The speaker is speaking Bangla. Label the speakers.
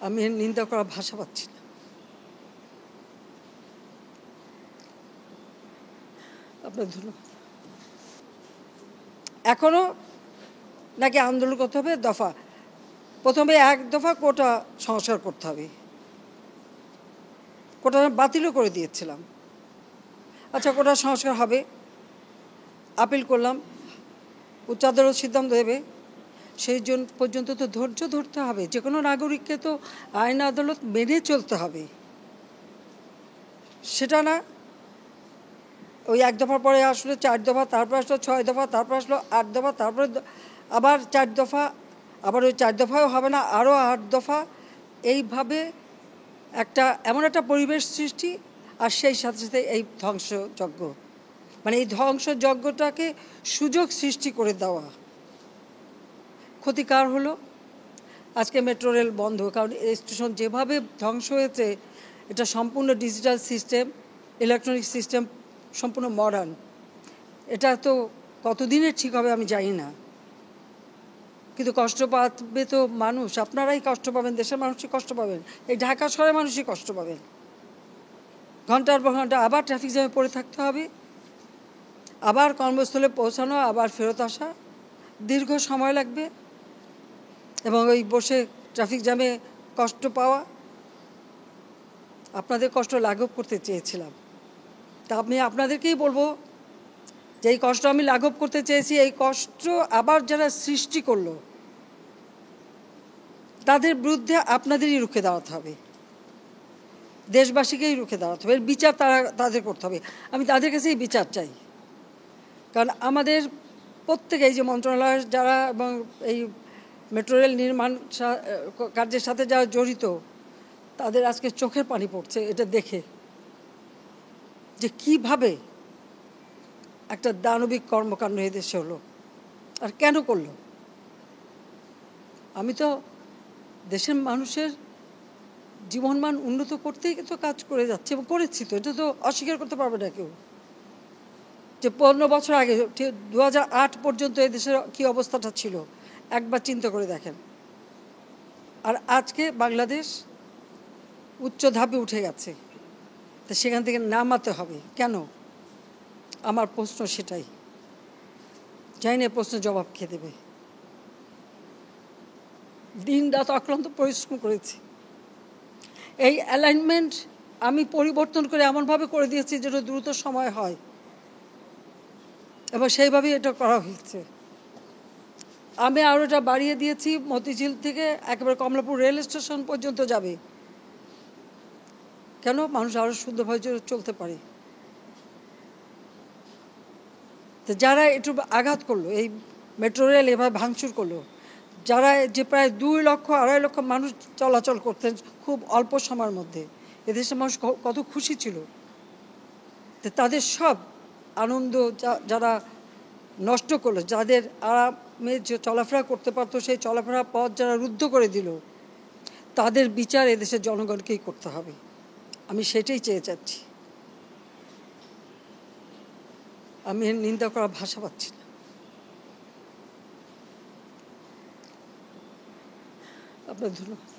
Speaker 1: আমি এর নিন্দা করার ভাষা পাচ্ছি না। আপনার ধন্যবাদ। এখনো নাকি আন্দোলন করতে হবে? দফা প্রথমে এক দফা কোটা সংস্কার করতে হবে। কোটা বাতিলও করে দিয়েছিলাম। আচ্ছা, কোটা সংস্কার হবে, আপিল করলাম, উচ্চ আদালত সিদ্ধান্ত দেবে, সেই জন্য পর্যন্ত তো ধৈর্য ধরতে হবে। যে কোনো নাগরিককে তো আইন আদালত মেনে চলতে হবে। সেটা না ওই এক দফার পরে আসলো 4 দফা, তারপর আসলো 6 দফা, তারপর আসলো 8 দফা, তারপরে আবার 4 দফা, আবার ওই 4 দফাও হবে না, আরও 8 দফা। এইভাবে এমন একটা পরিবেশ সৃষ্টি, আর সেই সাথে সাথে এই ধ্বংসযজ্ঞ, মানে এই ধ্বংসযজ্ঞটাকে সুযোগ সৃষ্টি করে দেওয়া। ক্ষতিকার হলো আজকে মেট্রো রেল বন্ধ, কারণ এই স্টেশন যেভাবে ধ্বংস হয়েছে, এটা সম্পূর্ণ ডিজিটাল সিস্টেম, ইলেকট্রনিক সিস্টেম, সম্পূর্ণ মডার্ন। এটা তো কতদিনের ঠিক হবে আমি জানি না, কিন্তু কষ্ট পাবে তো মানুষ। আপনারাই কষ্ট পাবেন, দেশের মানুষই কষ্ট পাবেন, এই ঢাকা শহরের মানুষই কষ্ট পাবেন। ঘন্টার পর ঘন্টা আবার ট্রাফিক জ্যামে পড়ে থাকতে হবে, আবার কর্মস্থলে পৌঁছানো, আবার ফেরত আসা, দীর্ঘ সময় লাগবে, এবং ওই বসে ট্রাফিক জ্যামে কষ্ট পাওয়া। আপনাদের কষ্ট লাঘব করতে চেয়েছিলাম, তা আমি আপনাদেরকেই বলবো যে এই কষ্ট আমি লাঘব করতে চেয়েছি, এই কষ্ট আবার যারা সৃষ্টি করলো তাদের বিরুদ্ধে আপনাদেরই রুখে দাঁড়াতে হবে, দেশবাসীকেই রুখে দাঁড়াতে হবে। এর বিচার তাদের করতে হবে। আমি তাদের কাছেই বিচার চাই, কারণ আমাদের প্রত্যেকে এই যে মন্ত্রণালয়ের যারা এবং এই মেট্রো রেল নির্মাণ কার্যের সাথে যারা জড়িত, তাদের আজকে চোখের পানি পড়ছে এটা দেখে, যে কিভাবে একটা দানবিক কর্মকাণ্ড এদেশে হলো, আর কেন করলো। আমি তো দেশের মানুষের জীবনমান উন্নত করতেই তো কাজ করে যাচ্ছি, এবং করেছি তো, এটা তো অস্বীকার করতে পারবে না কেউ। যে 15 বছর আগে 2008 পর্যন্ত এই দেশের কী অবস্থাটা ছিল একবার চিন্তা করে দেখেন। আর আজকে বাংলাদেশ উচ্চ ধাপে উঠে গেছে, তো সেখান থেকে নামাতে হবে কেন? আমার প্রশ্ন সেটাই, জানি না প্রশ্নের জবাব খেয়ে দেবে। দিন রাত অক্লান্ত পরিশ্রম করেছি, এই অ্যালাইনমেন্ট আমি পরিবর্তন করে এমনভাবে করে দিয়েছি যেটা দ্রুত সময় হয়, এবং সেইভাবেই এটা করা হয়েছে। আমি আরও এটা বাড়িয়ে দিয়েছি, মতিঝিল থেকে একেবারে কমলাপুর রেল স্টেশন পর্যন্ত যাবে। কেন? মানুষ আরও সুন্দরভাবে চলতে পারে। তো যারা একটু আঘাত করলো, এই মেট্রো রেল এভাবে ভাঙচুর করলো, যারা যে প্রায় 2 লক্ষ 2.5 লক্ষ মানুষ চলাচল করতেন খুব অল্প সময়ের মধ্যে, এদেশের মানুষ কত খুশি ছিল। তো তাদের সব আনন্দ যারা নষ্ট করলো, যাদের আরামে যে চলাফেরা করতে পারতো, সেই চলাফেরার পথ যারা রুদ্ধ করে দিল, তাদের বিচার এদেশের জনগণকেই করতে হবে। আমি সেটাই চেয়ে যাচ্ছি। আমি এর নিন্দা করার ভাষা পাচ্ছি না। আপনার ধন্যবাদ।